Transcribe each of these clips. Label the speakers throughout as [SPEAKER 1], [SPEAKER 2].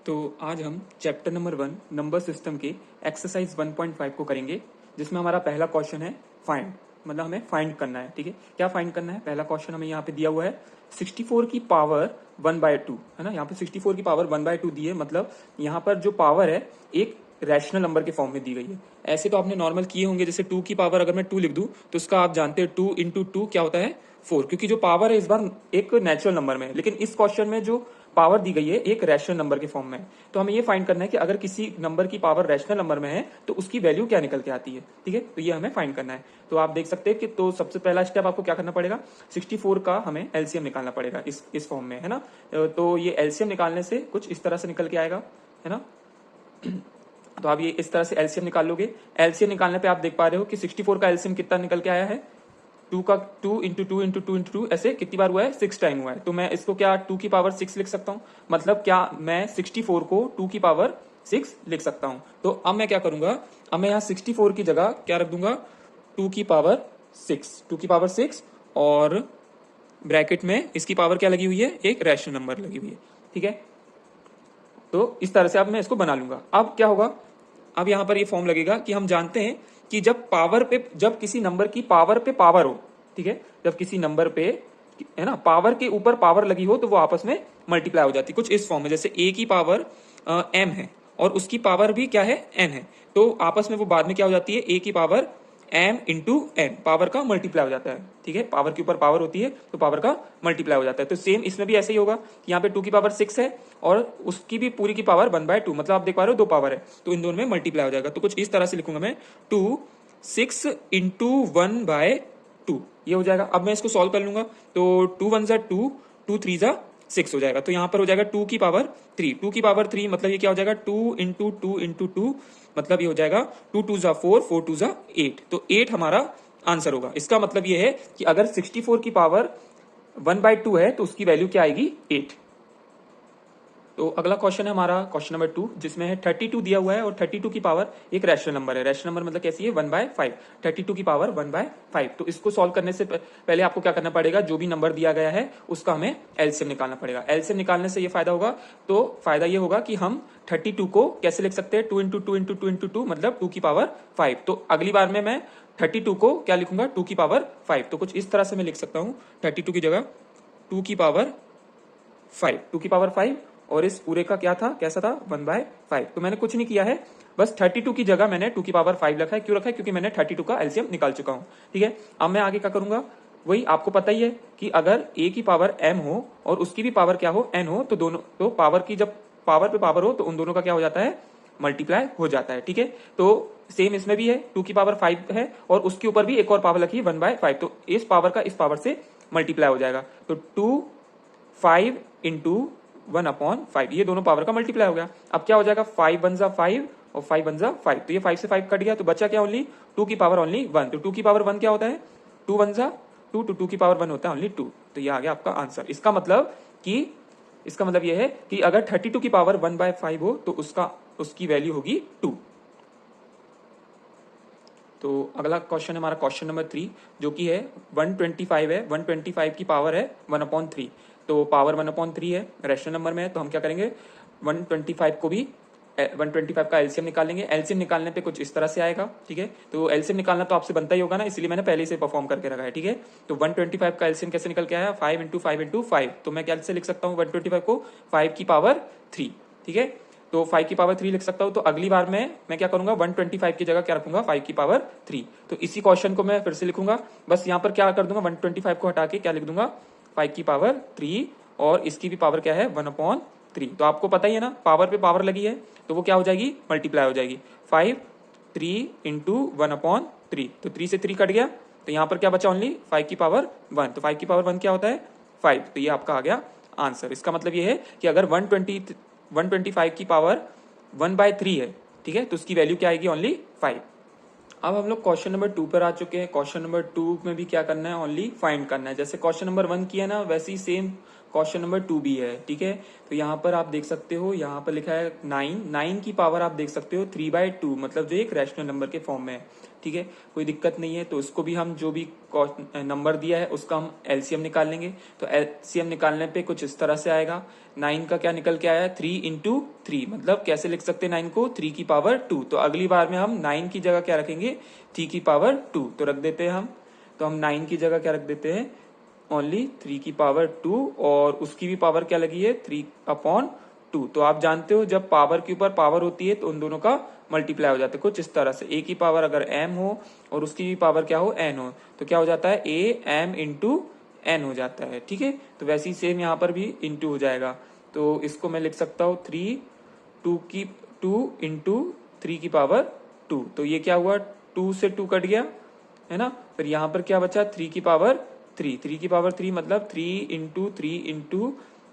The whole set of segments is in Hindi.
[SPEAKER 1] तो आज हम चैप्टर नंबर 1 नंबर सिस्टम के एक्सरसाइज 1.5 को करेंगे, जिसमें हमारा पहला क्वेश्चन है फाइंड। मतलब हमें फाइंड करना है। ठीक है, क्या फाइंड करना है? पहला क्वेश्चन हमें यहाँ पे दिया हुआ है 64 की पावर 1/2 है ना। यहाँ पे 64 की पावर 1/2 दी है, मतलब यहाँ पर जो पावर है एक रैशनल नंबर के फॉर्म में दी गई है। ऐसे तो आपने नॉर्मल किए होंगे, जैसे 2 की पावर अगर मैं 2 लिख दूं तो उसका आप जानते हैं 2 इंटू 2 क्या होता है 4, क्योंकि जो पावर है इस बार एक नेचुरल नंबर में है, लेकिन इस क्वेश्चन में जो पावर दी गई है एक रैशनल नंबर के फॉर्म में है। तो हमें ये फाइंड करना है कि अगर किसी नंबर की पावर रैशनल नंबर में है तो उसकी वैल्यू क्या निकल के आती है। ठीक है, तो ये हमें फाइंड करना है। तो आप देख सकते हैं कि तो सबसे पहला स्टेप आपको क्या करना पड़ेगा, 64 का हमें एलसीएम निकालना पड़ेगा इस फॉर्म में, है ना। तो ये एलसीएम निकालने से कुछ इस तरह से निकल के आएगा, है ना। तो आप ये इस तरह से एलसीएम निकाल लोगे। एलसीएम निकालने पे आप देख पा रहे हो कि 64 का एलसीएम कितना निकल के आया है, 2 का 2 इंटू 2 इंटू 2 इंटू 2 ऐसे कितनी बार हुआ है, 6 टाइम हुआ है। तो मैं इसको क्या 2 की पावर 6 लिख सकता हूं, मतलब क्या मैं 64 को 2 की पावर 6 लिख सकता हूं। तो अब मैं क्या करूंगा, अब मैं यहाँ 64 की जगह क्या रख दूंगा, 2 की पावर 6, 2 की पावर 6 और ब्रैकेट में इसकी पावर क्या लगी हुई है, एक रैशनल नंबर लगी हुई है। ठीक है, तो इस तरह से अब मैं इसको बना लूंगा। अब क्या होगा, अब यहां पर ये फॉर्म लगेगा कि हम जानते हैं कि जब किसी नंबर की पावर पे पावर हो, ठीक है, जब किसी नंबर पे है ना पावर के ऊपर पावर लगी हो तो वो आपस में मल्टीप्लाई हो जाती है। कुछ इस फॉर्म में, जैसे a की पावर m है और उसकी पावर भी क्या है, n है, तो आपस में वो बाद में क्या हो जाती है, a की power m into n, power का मल्टीप्लाई हो जाता है। ठीक है, पावर के ऊपर पावर होती है तो पावर का मल्टीप्लाई हो जाता है। तो सेम इसमें भी ऐसे ही होगा कि यहाँ पे 2 की पावर 6 है और उसकी भी पूरी की पावर 1/2, मतलब आप देख पा रहे हो 2 पावर है, तो इन दोनों में मल्टीप्लाई हो जाएगा। तो कुछ इस तरह से लिखूंगा मैं, 2 6 इंटू 1/2 ये हो जाएगा। अब मैं इसको सॉल्व कर लूंगा तो 2 1 जा 2, 2 3 जा 6 हो जाएगा। तो यहां पर हो जाएगा 2 की पावर 3, 2 की पावर 3 मतलब ये क्या हो जाएगा, 2 इंटू 2 इंटू 2, मतलब ये हो जाएगा 2 2 जा 4, 4 2 जा 8, तो 8 हमारा आंसर होगा। इसका मतलब ये है कि अगर 64 की पावर 1/2 है तो उसकी वैल्यू क्या आएगी, 8। तो अगला क्वेश्चन है हमारा क्वेश्चन नंबर 2, जिसमें है 32 दिया हुआ है और 32 की पावर एक रैशनल नंबर है। रैशनल नंबर मतलब कैसी है, 1/5, 32 की पावर 1/5। तो इसको सॉल्व करने से पहले आपको क्या करना पड़ेगा, जो भी नंबर दिया गया है उसका हमें एलसीएम निकालना पड़ेगा। एलसीएम निकालने से ये फायदा होगा, तो फायदा ये होगा कि हम 32 को कैसे लिख सकते हैं, 2 इंटू 2 इंटू 2 इंटू 2, मतलब 2 की पावर 5। तो अगली बार में मैं 32 को क्या लिखूंगा, 2 की पावर 5। तो कुछ इस तरह से मैं लिख सकता हूँ, 32 की जगह 2 की पावर 5, 2 की पावर 5 और इस पूरे का क्या था, कैसा था, 1/5। तो मैंने कुछ नहीं किया है, बस 32 की जगह मैंने 2 की पावर 5 रखा है। क्यों रखा है, क्योंकि मैंने 32 का एलसीएम निकाल चुका हूं। ठीक है, अब मैं आगे क्या करूंगा, वही आपको पता ही है कि अगर a की पावर m हो और उसकी भी पावर क्या हो, n हो, तो दोनों तो पावर की जब पावर पे पावर हो तो उन दोनों का क्या हो जाता है, मल्टीप्लाई हो जाता है। ठीक है, तो सेम इसमें भी है, 2 की पावर 5 है और उसके ऊपर भी एक और पावर लगी है 1/5, तो इस पावर का इस पावर से मल्टीप्लाई हो जाएगा। तो 2 5 इंटू 1/5, ये दोनों पावर का मल्टीप्लाई हो गया। अब क्या हो जाएगा, 5 1 जा 5 और 5 1 जा 5, तो ये 5 से 5 कट गया, तो बचा क्या, ओनली 2 की पावर ओनली 1। तो 2 की पावर 1 क्या होता है, 2 1 जा 2, तो 2 की पावर 1 होता है ओनली 2। तो ये आ गया आपका आंसर। इसका मतलब ये है कि अगर 32 की पावर 1/5 हो तो उसकी वैल्यू होगी 2। तो अगला क्वेश्चन है हमारा क्वेश्चन नंबर 3, जो कि है 125 है, 125 की पावर है 1/3। तो पावर 1/3 है, रैशनल नंबर में है, तो हम क्या करेंगे, 125 को भी 125 का एलसीएम निकालेंगे। एलसीएम निकालने पे कुछ इस तरह से आएगा। ठीक है, तो एलसीएम निकालना तो आपसे बनता ही होगा ना, इसलिए मैंने पहले से परफॉर्म करके रखा है। ठीक है, तो 125 का एलसीएम कैसे निकल के आया, 5 इंटू 5 इंटू 5, तो मैं कैसे लिख सकता हूँ 125 को, 5 की पावर 3। ठीक है, तो 5 की पावर 3 लिख सकता हूं। तो अगली बार में मैं क्या करूंगा, 125 की जगह क्या रखूंगा, 5 की पावर 3। तो इसी क्वेश्चन को मैं फिर से लिखूंगा, बस यहां पर क्या कर दूंगा, 125 को हटा के क्या लिख दूंगा, 5 की पावर 3 और इसकी भी पावर क्या है, 1/3। तो आपको पता ही है ना, पावर पे पावर लगी है तो वो क्या हो जाएगी, मल्टीप्लाई हो जाएगी। 5 3 इंटू 1/3, तो 3 से 3 कट गया, तो यहां पर क्या बचा, ओनली 5 की पावर 1। तो 5 की पावर 1 क्या होता है, 5। तो ये आपका आ गया आंसर। इसका मतलब ये है कि अगर 125 की पावर 1/3 है, ठीक है, तो उसकी वैल्यू क्या आएगी, ओनली 5। अब हम लोग क्वेश्चन नंबर 2 पर आ चुके हैं। क्वेश्चन नंबर 2 में भी क्या करना है, ओनली फाइंड करना है। जैसे क्वेश्चन नंबर 1 किया ना, वैसे ही सेम क्वेश्चन नंबर 2 भी है, ठीक है। तो यहाँ पर आप देख सकते हो, यहाँ पर लिखा है 9 की पावर आप देख सकते हो 3/2, मतलब जो एक रैशनल नंबर के फॉर्म में है, ठीक है। कोई दिक्कत नहीं है। तो इसको भी हम जो भी नंबर दिया है उसका हम एलसीएम निकाल लेंगे। तो एलसीएम निकालने पे कुछ इस तरह से आएगा। 9 का क्या निकल के आया, 3 इंटू 3, मतलब कैसे लिख सकते हैं 9 को, 3 की पावर 2। तो अगली बार में हम 9 की जगह क्या रखेंगे, 3 की पावर 2 तो रख देते हैं हम। तो हम 9 की जगह क्या रख देते हैं, ओनली 3 की पावर 2, और उसकी भी पावर क्या लगी है, 3/2। तो आप जानते हो जब पावर के ऊपर पावर होती है तो उन दोनों का मल्टीप्लाई हो जाता है कुछ इस तरह से। ए की पावर अगर m हो और उसकी भी पावर क्या हो, n हो, तो क्या हो जाता है, a m इंटू n हो जाता है, ठीक है। तो वैसे ही सेम यहाँ पर भी इंटू हो जाएगा। तो इसको मैं लिख सकता हूँ 2 इंटू 3 की पावर 2। तो ये क्या हुआ, 2 से 2 कट गया, है ना। फिर यहाँ पर क्या बचा, 3 की पावर 3 मतलब 3 इंटू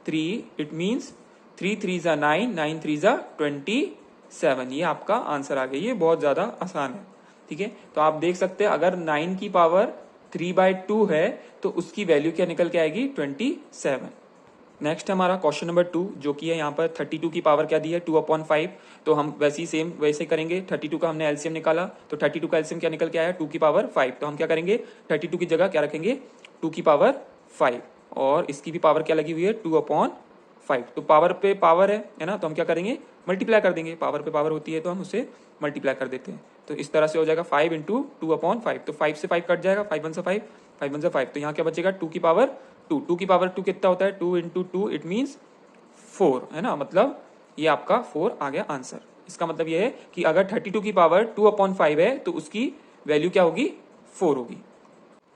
[SPEAKER 1] 3 इट मीन्स 3 3 जा 9, 9 3 जा 27। ये आपका आंसर आ गया। ये बहुत ज्यादा आसान है, ठीक है। तो आप देख सकते हैं अगर 9 की पावर 3/2 है तो उसकी वैल्यू क्या निकल के आएगी, 27। नेक्स्ट हमारा क्वेश्चन नंबर 2 जो कि है यहाँ पर 32 की पावर क्या दी है, 2/5। तो हम वैसे ही सेम वैसे करेंगे। 32 का हमने एलसीएम निकाला, तो 32 का एलसीएम क्या निकल के आया, 2 की पावर 5। तो हम क्या करेंगे, 32 की जगह क्या रखेंगे, 2 की पावर 5, और इसकी भी पावर क्या लगी हुई है, 2/5। तो पावर पे पावर है ना, तो हम क्या करेंगे, मल्टीप्लाई कर देंगे। पावर पे पावर होती है तो हम उसे मल्टीप्लाई कर देते हैं। तो इस तरह से हो जाएगा 5 इंटू 2/5। तो 5 से 5 कट जाएगा, 5 1 से 5, 5 1 से 5। तो यहाँ क्या बचेगा, 2 की पावर 2 की पावर 2 कितना होता है, 2 इंटू 2 इट मीन्स 4, है ना। मतलब ये आपका 4 आ गया आंसर। इसका मतलब ये है कि अगर 32 की पावर 2/5 है तो उसकी वैल्यू क्या होगी, 4 होगी।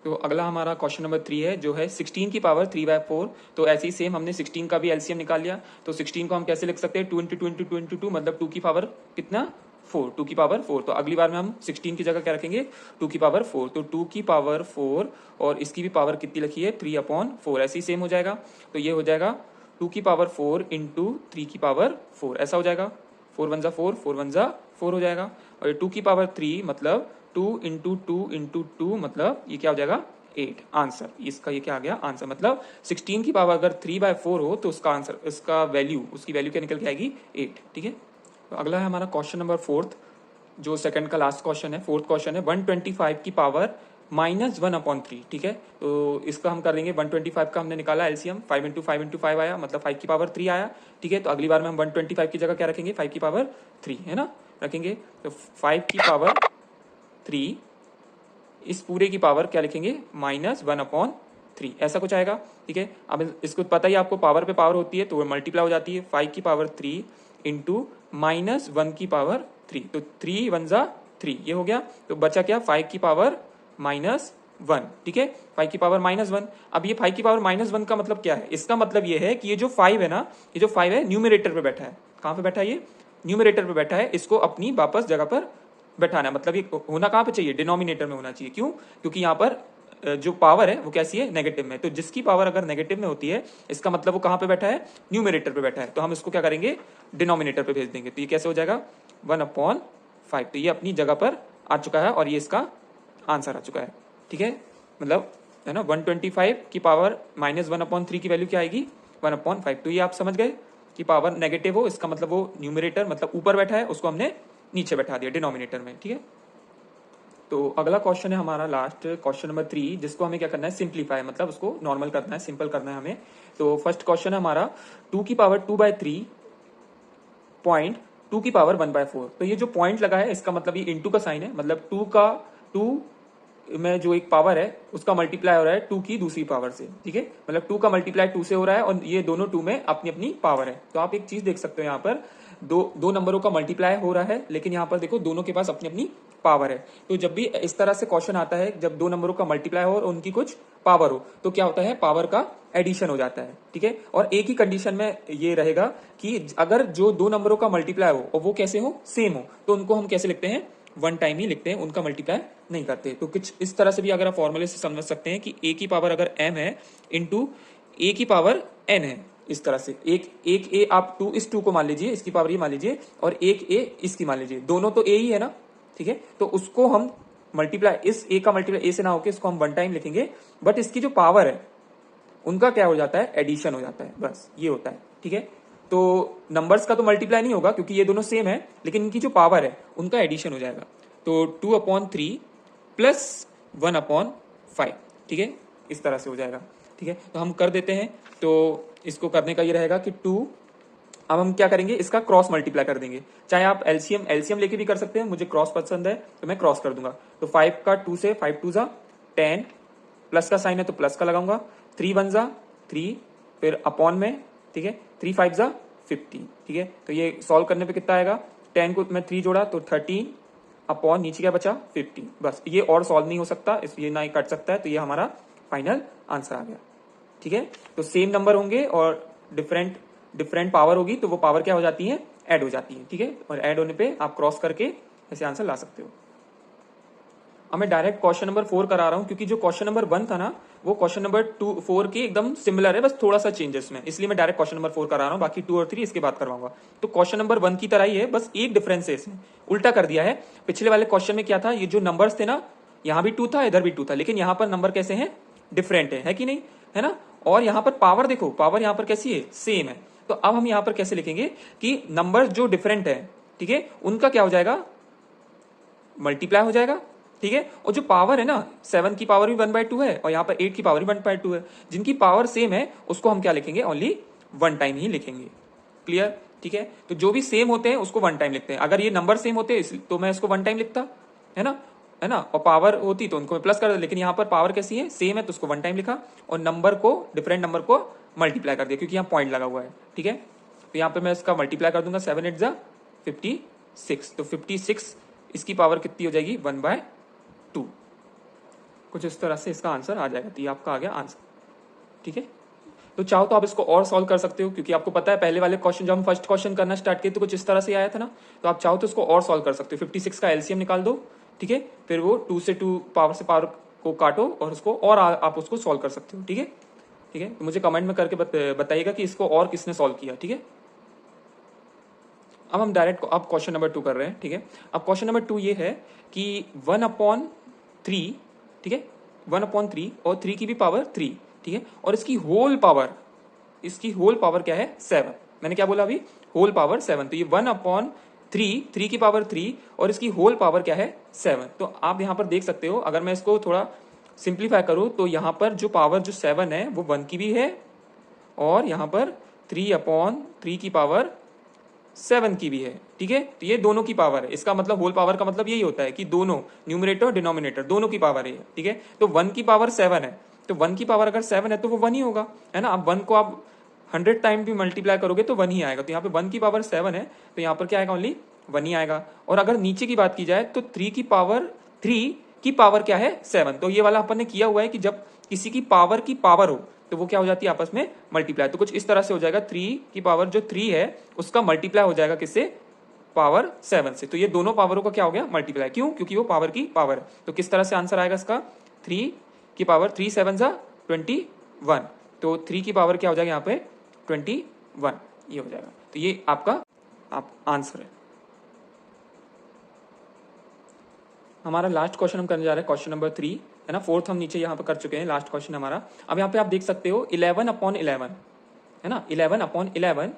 [SPEAKER 1] तो अगला हमारा क्वेश्चन नंबर 3 है जो है 16 की पावर 3/4। तो ऐसे ही सेम हमने 16 का भी एलसीएम निकाल लिया। तो 16 को हम कैसे लिख सकते हैं, 2 इंटू 2 इंटू 2 इंटू 2, मतलब 2 की पावर कितना, 4, 2 की पावर 4। तो अगली बार में हम 16 की जगह क्या रखेंगे, 2 की पावर 4। तो 2 की पावर 4 और इसकी भी पावर कितनी लिखी है, 3/4। ऐसे ही सेम हो जाएगा। तो ये हो जाएगा 2 की पावर 4 इंटू 3 की पावर 4, ऐसा हो जाएगा। 4 1 जा 4, 4 1 जा 4 हो जाएगा। और ये 2 की पावर 3 मतलब 2 इंटू 2 इंटू 2, मतलब ये क्या हो जाएगा, 8 आंसर। इसका ये क्या आ गया, आंसर। मतलब 16 की पावर अगर 3/4 हो तो उसका आंसर, इसका वैल्यू, उसकी वैल्यू क्या निकल के आएगी, 8, ठीक है। तो अगला है हमारा क्वेश्चन नंबर 4, जो सेकंड का लास्ट क्वेश्चन है। 4th क्वेश्चन है 125 की पावर -1/3, ठीक है। तो इसका हम करेंगे 125 का हमने निकाला एलसीएम, 5 इंटू 5 इंटू 5 आया, मतलब 5 की पावर 3 आया, ठीक है। तो अगली बार में हम 125 की जगह क्या रखेंगे, 5 की पावर 3, है ना, रखेंगे। तो 5 की पावर 3, इस पूरे की पावर क्या लिखेंगे, -1/3, ऐसा कुछ आएगा, ठीक है। अब इसको पता ही आपको, पावर पे पावर होती है तो वो मल्टीप्लाई हो जाती है। 5 की पावर 3 इंटू -1 की पावर 3, तो 3 1 जा 3, ये हो गया। तो बचा क्या, 5 की पावर -1, ठीक है, 5 की पावर -1। अब ये 5 की पावर -1 का मतलब क्या है, इसका मतलब ये है कि ये जो 5 है ना, ये जो 5 है न्यूमरेटर पे बैठा है। कहाँ पे बैठा है, ये न्यूमरेटर पे बैठा है। इसको अपनी वापस जगह पर बैठाना है। मतलब ये होना कहाँ पे चाहिए, डिनोमिनेटर में होना चाहिए। क्यों, क्योंकि यहाँ पर जो पावर है वो कैसी है, नेगेटिव में। तो जिसकी पावर अगर नेगेटिव में होती है, इसका मतलब वो कहाँ पे बैठा है, न्यूमरेटर पे बैठा है। तो हम इसको क्या करेंगे, डिनोमिनेटर पे भेज देंगे। तो ये कैसे हो जाएगा, 1/5। तो ये अपनी जगह पर आ चुका है और ये इसका आंसर आ चुका है, ठीक है। मतलब है ना, 125 की पावर -1/3 की वैल्यू क्या आएगी, 1/5। तो ये आप समझ गए कि पावर नेगेटिव हो, इसका मतलब वो न्यूमरेटर मतलब ऊपर बैठा है, उसको हमने नीचे बैठा दिया डिनोमिनेटर में, ठीक है। तो अगला क्वेश्चन है हमारा लास्ट क्वेश्चन नंबर 3, जिसको हमें क्या करना है, सिंप्लीफाई, मतलब उसको नॉर्मल करना है, सिंपल करना है हमें। तो फर्स्ट क्वेश्चन है हमारा 2 की पावर 2/3 पॉइंट 2 की पावर 1/4। तो ये जो पॉइंट लगा है इसका मतलब ये इंटू का साइन है, मतलब 2 में जो एक पावर है उसका मल्टीप्लाई हो रहा है 2 की दूसरी पावर से, ठीक है। मतलब 2 का मल्टीप्लाई 2 से हो रहा है और ये दोनों 2 में अपनी अपनी पावर है। तो आप एक चीज देख सकते हो, यहाँ पर दो नंबरों का मल्टीप्लाई हो रहा है, लेकिन यहाँ पर देखो दोनों के पास अपनी अपनी पावर है। तो जब भी इस तरह से क्वेश्चन आता है, जब दो नंबरों का मल्टीप्लाई हो और उनकी कुछ पावर हो, तो क्या होता है, पावर का एडिशन हो जाता है, ठीक है। और एक ही कंडीशन में ये रहेगा कि अगर जो दो नंबरों का मल्टीप्लाई हो और वो कैसे हो, सेम हो, तो उनको हम कैसे लिखते हैं, वन टाइम ही लिखते हैं, उनका मल्टीप्लाई नहीं करते। तो कुछ इस तरह से भी अगर आप फॉर्मूले से समझ सकते हैं कि ए की पावर अगर m है इंटू ए की पावर n है, इस तरह से एक ए आप 2 इस 2 को मान लीजिए, इसकी पावर ये मान लीजिए, और एक ए इसकी मान लीजिए, दोनों तो ए ही है ना, ठीक है। तो उसको हम मल्टीप्लाई, इस ए का मल्टीप्लाई ए से ना होकर इसको हम वन टाइम लिखेंगे, बट इसकी जो पावर है उनका क्या हो जाता है, एडिशन हो जाता है, बस ये होता है। ठीक है, तो नंबर्स का तो मल्टीप्लाई नहीं होगा क्योंकि ये दोनों सेम है, लेकिन इनकी जो पावर है उनका एडिशन हो जाएगा। तो 2/3 प्लस 1/5, ठीक है, इस तरह से हो जाएगा। ठीक है, तो हम कर देते हैं। तो इसको करने का ये रहेगा कि 2, अब हम क्या करेंगे, इसका क्रॉस मल्टीप्लाई कर देंगे। चाहे आप एलसीएम एलसीएम लेके भी कर सकते हैं, मुझे क्रॉस पसंद है तो मैं क्रॉस कर दूंगा। तो 5 का 2 से 5 2 जा 10, प्लस का साइन है तो प्लस का लगाऊंगा, 3 1 जा 3, फिर अपॉन में, ठीक है, 3 5 जा 50। ठीक है, तो ये सॉल्व करने पे कितना आएगा, 10 को मैं 3 जोड़ा तो 13 अपॉन नीचे क्या बचा 50। बस ये और सॉल्व नहीं हो सकता, ये ना ही कट सकता है, तो ये हमारा फाइनल आंसर आ गया। ठीक है, तो सेम नंबर होंगे और डिफरेंट डिफरेंट पावर होगी, तो वो पावर क्या हो जाती है, ऐड हो जाती है। ठीक है, और ऐड होने पे आप क्रॉस करके ऐसे आंसर ला सकते हो। अब मैं डायरेक्ट क्वेश्चन नंबर 4 करा रहा हूं, क्योंकि जो क्वेश्चन नंबर 1 था ना, वो क्वेश्चन नंबर 4 के एकदम सिमिलर है, बस थोड़ा सा चेंजेस में, इसलिए मैं डायरेक्ट क्वेश्चन नंबर 4 करा रहा हूं, बाकी 2 और 3 इसके बाद करवाऊंगा। तो क्वेश्चन नंबर 1 की तरह ही है, बस एक डिफरेंस है, इसमें उल्टा कर दिया है। पिछले वाले क्वेश्चन में क्या था, ये जो नंबर्स थे ना, यहां भी 2 था, इधर भी 2 था, लेकिन यहां पर नंबर कैसे हैं, डिफरेंट है कि नहीं, है ना। और यहां पर पावर देखो, पावर यहां पर कैसी है, सेम है। तो अब हम यहां पर कैसे लिखेंगे कि नंबर जो डिफरेंट है, ठीक है, उनका क्या हो जाएगा, मल्टीप्लाई हो जाएगा। ठीक है, और जो पावर है ना, 7 की पावर भी 1/2 है और यहाँ पर 8 की पावर भी 1/2 है। जिनकी पावर सेम है उसको हम क्या लिखेंगे, ओनली 1 टाइम ही लिखेंगे। क्लियर। ठीक है, तो जो भी सेम होते हैं उसको 1 टाइम लिखते हैं। अगर ये नंबर सेम होते तो मैं इसको 1 टाइम लिखता, है ना, है ना, और पावर होती तो उनको मैं प्लस कर देता, लेकिन यहाँ पर पावर कैसी है, सेम है, तो उसको 1 टाइम लिखा और नंबर को, डिफरेंट नंबर को मल्टीप्लाई कर दिया, क्योंकि यहाँ पॉइंट लगा हुआ है। ठीक है, तो यहाँ पे मैं इसका मल्टीप्लाई कर दूंगा, 7 8 जा 56, तो 56 इसकी पावर कितनी हो जाएगी, 1/2। कुछ इस तरह से इसका आंसर आ जाएगा। तो ये आपका आ गया आंसर। ठीक है, तो चाहो तो आप इसको और सॉल्व कर सकते हो, क्योंकि आपको पता है पहले वाले क्वेश्चन जब हम फर्स्ट क्वेश्चन करना स्टार्ट किए तो कुछ इस तरह से आया था ना, तो आप चाहो तो इसको और सॉल्व कर सकते हो। 56 का एलसीएम निकाल दो, ठीक है, फिर वो 2 से 2 पावर से पावर को काटो और उसको और आप उसको सॉल्व कर सकते हो। ठीक है, ठीक है, तो मुझे कमेंट में करके बताइएगा कि इसको और किसने सॉल्व किया। ठीक है, अब हम डायरेक्ट अब क्वेश्चन नंबर 2 कर रहे हैं। ठीक है, अब क्वेश्चन नंबर 2 ये है कि 1/3, ठीक है, 1/3 और 3 की भी पावर 3, ठीक है, और इसकी होल पावर क्या है, 7। मैंने क्या बोला अभी, होल पावर 7। तो ये 1/3, 3 की पावर 3 और इसकी होल पावर क्या है, 7। तो आप यहां पर देख सकते हो, अगर मैं इसको थोड़ा सिंप्लीफाई करूं तो यहां पर जो पावर जो 7 है वो 1 की भी है और यहां पर 3/3 की पावर 7 की भी है। ठीक है, तो ये दोनों की पावर है। इसका मतलब होल पावर का मतलब यही होता है कि दोनों न्यूमरेटर और डिनोमिनेटर दोनों की पावर है। ठीक है, तो 1 की पावर 7 है, तो 1 की पावर अगर 7 है तो वो 1 ही होगा, है ना। अब 1 को आप 100 टाइम भी मल्टीप्लाई करोगे तो 1 ही आएगा। तो यहाँ पे 1 की पावर 7 है, तो यहाँ पर क्या आएगा, ओनली 1 ही आएगा। और अगर नीचे की बात की जाए तो 3 की पावर क्या है, 7। तो ये वाला अपन ने किया हुआ है कि जब किसी की पावर हो तो वो क्या हो जाती है, आपस में मल्टीप्लाई। तो कुछ इस तरह से हो जाएगा, 3 की पावर जो 3 है उसका मल्टीप्लाई हो जाएगा किससे, पावर 7 से। तो ये दोनों पावरों का क्या हो गया, मल्टीप्लाई। क्यों, क्योंकि वो पावर की पावर है। तो किस तरह से आंसर आएगा इसका, 3 की पावर 3 7 जा 21, तो 3 की पावर क्या हो जाएगा यहाँ पे 21, ये हो जाएगा। तो ये आपका आंसर है। हमारा लास्ट क्वेश्चन हम करने जा रहे हैं, क्वेश्चन नंबर 3, है ना। 4th हम नीचे यहाँ पर कर चुके हैं, लास्ट क्वेश्चन हमारा। अब यहाँ पे आप देख सकते हो 11/11, है ना, 11/11,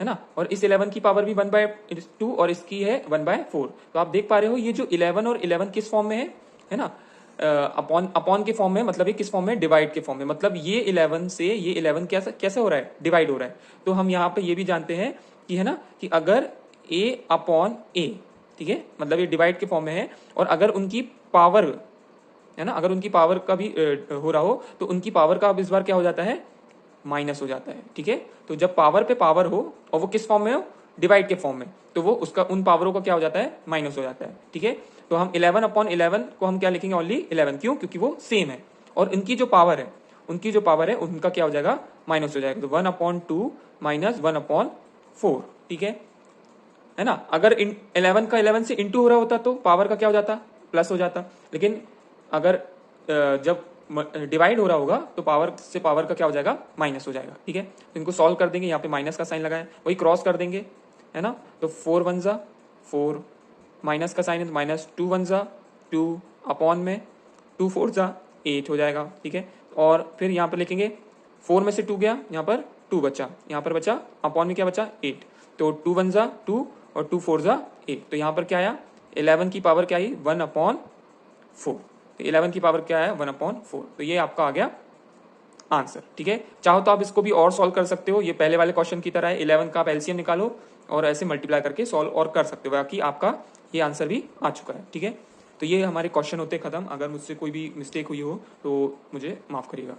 [SPEAKER 1] है ना, और इस 11 की पावर भी 1/2 और इसकी है 1/4। तो आप देख पा रहे हो ये जो 11 और 11 किस फॉर्म में है ना, अपॉन के फॉर्म में, मतलब ये किस फॉर्म में, डिवाइड के फॉर्म में। मतलब ये 11 से ये 11 कैसे हो रहा है, डिवाइड हो रहा है। तो हम यहाँ पे ये भी जानते हैं कि, है ना, कि अगर a/a, ठीक है, मतलब ये डिवाइड के फॉर्म में है, और अगर उनकी पावर, है ना, अगर उनकी पावर का भी हो रहा हो तो उनकी पावर का अब इस बार क्या हो जाता है, माइनस हो जाता है। ठीक है, तो जब पावर पे पावर हो और वो किस फॉर्म में हो, डिवाइड के फॉर्म में, तो वो उसका उन पावरों का क्या हो जाता है, माइनस हो जाता है। ठीक है, तो हम 11/11 को हम क्या लिखेंगे, ओनली 11। क्यों, क्योंकि वो सेम है और उनकी जो पावर है उनका क्या हो जाएगा, माइनस हो जाएगा। तो 1/2 माइनस 1/4, ठीक है ना। अगर 11 का 11 से इंटू हो रहा होता तो पावर का क्या हो जाता, प्लस हो जाता। लेकिन अगर जब डिवाइड हो रहा होगा तो पावर से पावर का क्या हो जाएगा, माइनस हो जाएगा। ठीक है, तो इनको सॉल्व कर देंगे, यहाँ पे माइनस का साइन लगाए, वही क्रॉस कर देंगे, है ना। तो 4 1 जा 4, माइनस का साइन है तो माइनस 2 1 जा 2, अपॉन में 2 4 जा 8 हो जाएगा। ठीक है, और फिर यहाँ पे लिखेंगे 4 में से 2 गया, यहाँ पर 2 बचा, यहाँ पर बचा अपॉन में क्या बचा 8, तो 2 1 जा 2 और 2 4 जा 8, तो यहाँ पर क्या आया 11 की पावर क्या आई 1/4, तो 11 की पावर क्या है 1/4, तो ये आपका आ गया आंसर। ठीक है, चाहो तो आप इसको भी और सॉल्व कर सकते हो, ये पहले वाले क्वेश्चन की तरह है, 11 का आप एलसीएम निकालो और ऐसे मल्टीप्लाई करके सॉल्व और कर सकते हो, बाकी आपका ये आंसर भी आ चुका है। ठीक है, तो ये हमारे क्वेश्चन होते खत्म। अगर मुझसे कोई भी मिस्टेक हुई हो तो मुझे माफ करिएगा।